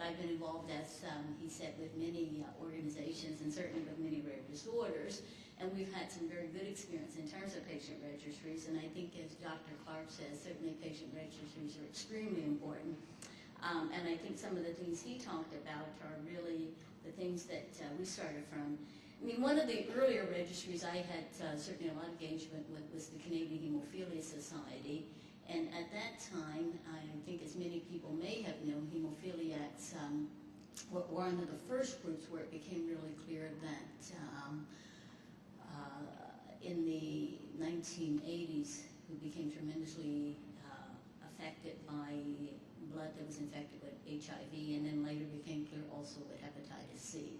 I've been involved, as he said, with many organizations and certainly with many rare disorders, and we've had some very good experience in terms of patient registries, and I think, as Dr. Clark says, certainly patient registries are extremely important. And I think some of the things he talked about are really the things that we started from. I mean, one of the earlier registries I had certainly a lot of engagement with was the Canadian Hemophilia Society. And at that time, I think as many people may have known, hemophiliacs were one of the first groups where it became really clear that in the 1980s, who became tremendously affected by blood that was infected with HIV, and then later became clear also with hepatitis C.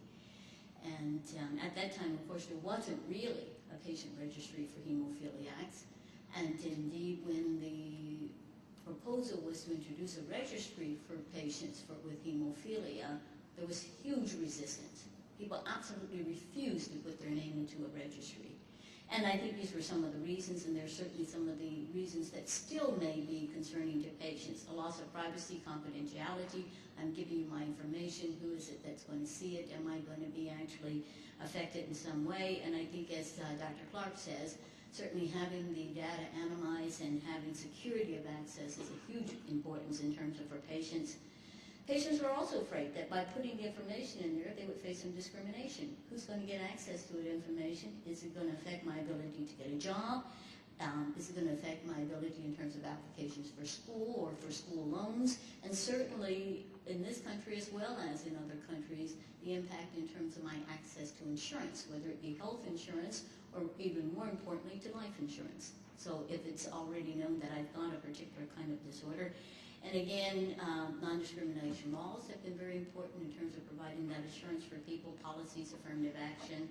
And at that time, of course, there wasn't really a patient registry for hemophiliacs. And indeed, when the proposal was to introduce a registry for patients with hemophilia, there was huge resistance. People absolutely refused to put their name into a registry. And I think these were some of the reasons, and there's certainly some of the reasons that still may be concerning to patients. A loss of privacy, confidentiality, I'm giving you my information, who is it that's going to see it, am I going to be actually affected in some way? And I think, as Dr. Clark says, certainly having the data analyzed and having security of access is a huge importance in terms of for patients. Patients were also afraid that by putting the information in there, they would face some discrimination. Who's going to get access to the information? Is it going to affect my ability to get a job? Is it going to affect my ability in terms of applications for school or for school loans? And certainly in this country as well as in other countries, the impact in terms of my access to insurance, whether it be health insurance or even more importantly to life insurance. So if it's already known that I've got a particular kind of disorder. And again, non-discrimination laws have been very important in terms of providing that assurance for people, policies, affirmative action.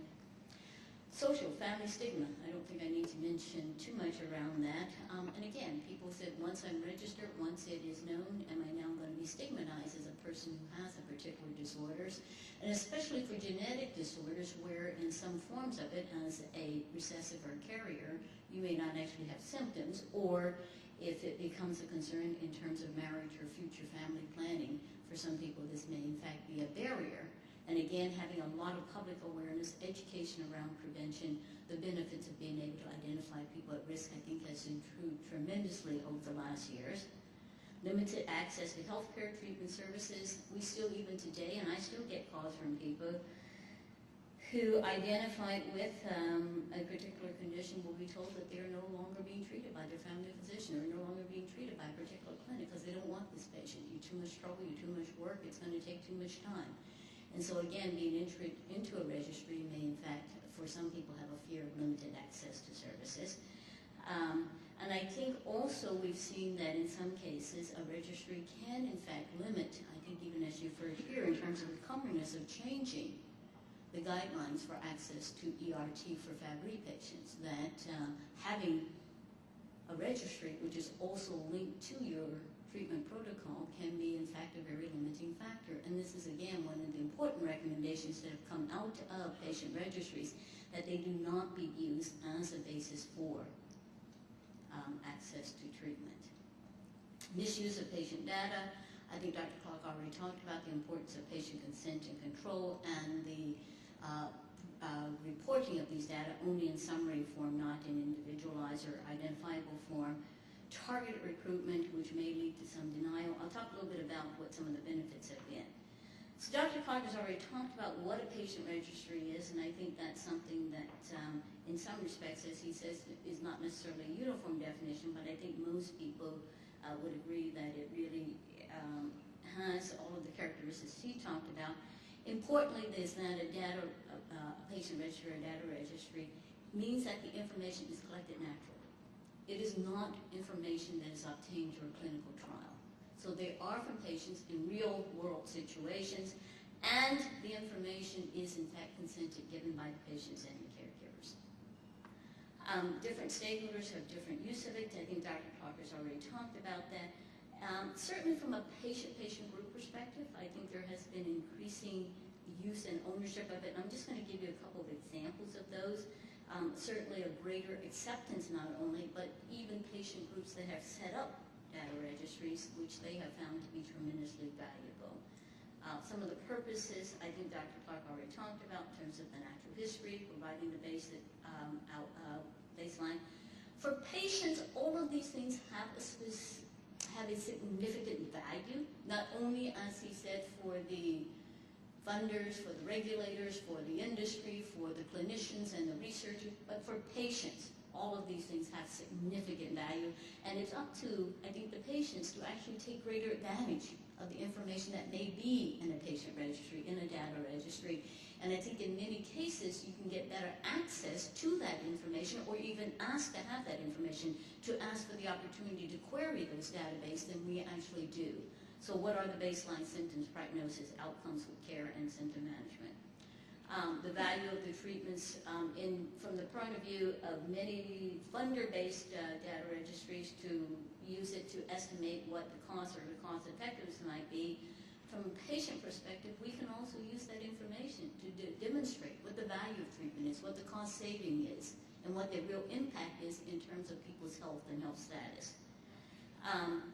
Social, family stigma. I don't think I need to mention too much around that. And again, people said, once I'm registered, once it is known, am I now going to be stigmatized as a person who has a particular disorders? And especially for genetic disorders, where in some forms of it, as a recessive or carrier, you may not actually have symptoms, or if it becomes a concern in terms of marriage or future family planning, for some people this may in fact be a barrier. And again, having a lot of public awareness, education around prevention, the benefits of being able to identify people at risk, I think has improved tremendously over the last years. Limited access to healthcare treatment services. We still, even today, and I still get calls from people who identify with a particular condition will be told that they're no longer being treated by their family physician or no longer being treated by a particular clinic because they don't want this patient. You're too much trouble, you're too much work, it's going to take too much time. And so again, being entered into a registry may in fact, for some people, have a fear of limited access to services. And I think also we've seen that in some cases a registry can in fact limit, I think even as you've heard here, in terms of the comeliness of changing the guidelines for access to ERT for Fabry patients, that having a registry which is also linked to your treatment protocol can be in fact a very limiting factor. And this is again one of the important recommendations that have come out of patient registries, that they do not be used as a basis for access to treatment. Misuse of patient data. I think Dr. Clark already talked about the importance of patient consent and control, and the reporting of these data only in summary form, not in individualized or identifiable form. Targeted recruitment, which may lead to some denial. I'll talk a little bit about what some of the benefits have been. So Dr. Clark has already talked about what a patient registry is, and I think that's something that in some respects, as he says, is not necessarily a uniform definition, but I think most people would agree that it really has all of the characteristics he talked about. Importantly, is that a patient registry or data registry means that the information is collected naturally. It is not information that is obtained through a clinical trial. So they are from patients in real world situations, and the information is in fact consented given by the patients and the caregivers. Different stakeholders have different use of it. I think Dr. Clark has already talked about that. Certainly from a patient group perspective, I think there has been increasing use and ownership of it. I'm just going to give you a couple of examples of those. Certainly a greater acceptance not only, but even patient groups that have set up data registries, which they have found to be tremendously valuable. some of the purposes, I think Dr. Clark already talked about in terms of the natural history, providing the basic baseline. For patients, all of these things have a significant value, not only, as he said, for the funders, for the regulators, for the industry, for the clinicians and the researchers, but for patients. All of these things have significant value, and it's up to, I think, the patients to actually take greater advantage of the information that may be in a patient registry, in a data registry. And I think in many cases you can get better access to that information, or even ask to have that information, to ask for the opportunity to query those databases than we actually do. So what are the baseline symptoms, prognosis, outcomes with care, and symptom management? The value of the treatments from the point of view of many funder-based data registries to use it to estimate what the cost or the cost effectiveness might be. From a patient perspective, we can also use that information to demonstrate what the value of treatment is, what the cost saving is, and what the real impact is in terms of people's health and health status.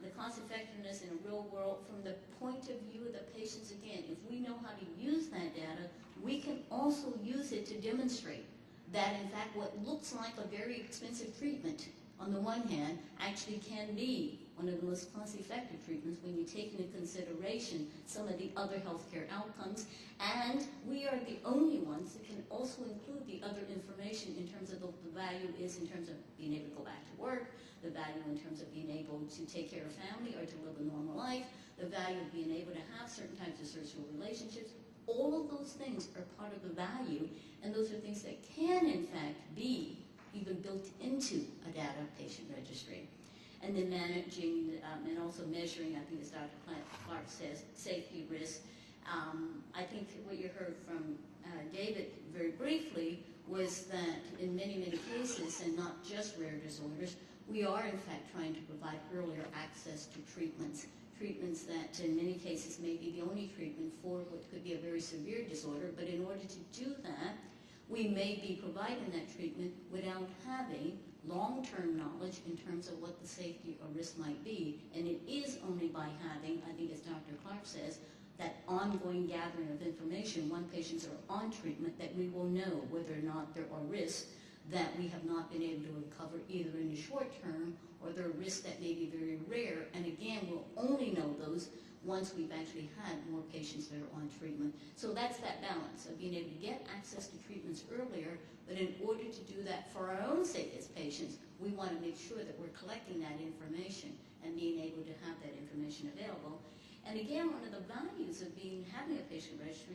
The cost effectiveness in a real world, from the point of view of the patients, again, if we know how to use that data, we can also use it to demonstrate that, in fact, what looks like a very expensive treatment, on the one hand, actually can be one of the most cost-effective treatments when you take into consideration some of the other healthcare outcomes. And we are the only ones that can also include the other information in terms of the value is in terms of being able to go back to work, the value in terms of being able to take care of family or to live a normal life, the value of being able to have certain types of social relationships. All of those things are part of the value, and those are things that can, in fact, be even built into a data patient registry. And then managing and also measuring, I think as Dr. Clark says, safety risk. I think what you heard from David very briefly was that in many, many cases, and not just rare disorders, we are in fact trying to provide earlier access to treatments that in many cases may be the only treatment for what could be a very severe disorder, but in order to do that, we may be providing that treatment without having long-term knowledge in terms of what the safety or risk might be. And it is only by having, I think as Dr. Clark says, that ongoing gathering of information when patients are on treatment that we will know whether or not there are risks that we have not been able to recover either in the short term, or there are risks that may be very rare. And again, we'll only know those once we've actually had more patients that are on treatment. So that's that balance of being able to get access to treatments earlier, but in order to do that for our own sake as patients, we want to make sure that we're collecting that information and being able to have that information available. And again, one of the values of having a patient registry